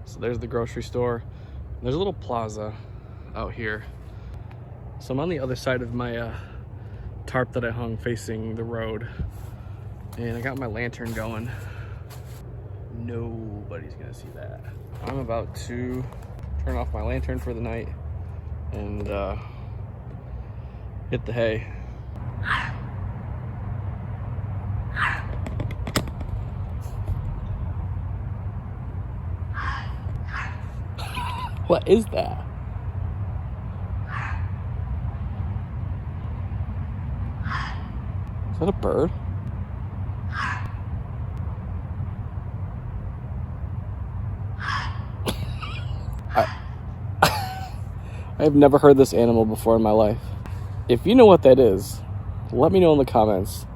So there's the grocery store. There's a little plaza out here. So I'm on the other side of my tarp that I hung facing the road. And I got my lantern going. Nobody's gonna see that. I'm about to turn off my lantern for the night and hit the hay. What is that? Is that a bird? I've never heard this animal before in my life. If you know what that is, let me know in the comments.